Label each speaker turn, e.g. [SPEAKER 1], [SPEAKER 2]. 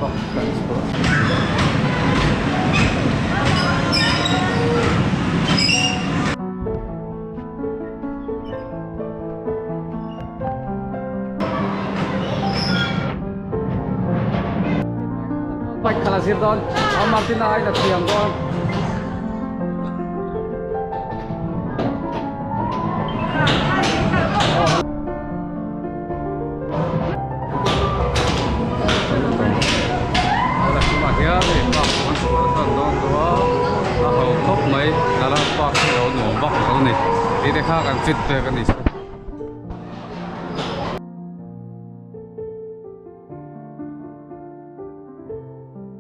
[SPEAKER 1] bak kan sport. Baik kalasir don, Martin na ay nagtiyang don. Mấy là bác nó nổ bọc nó này đi đây khác ăn fit về cái này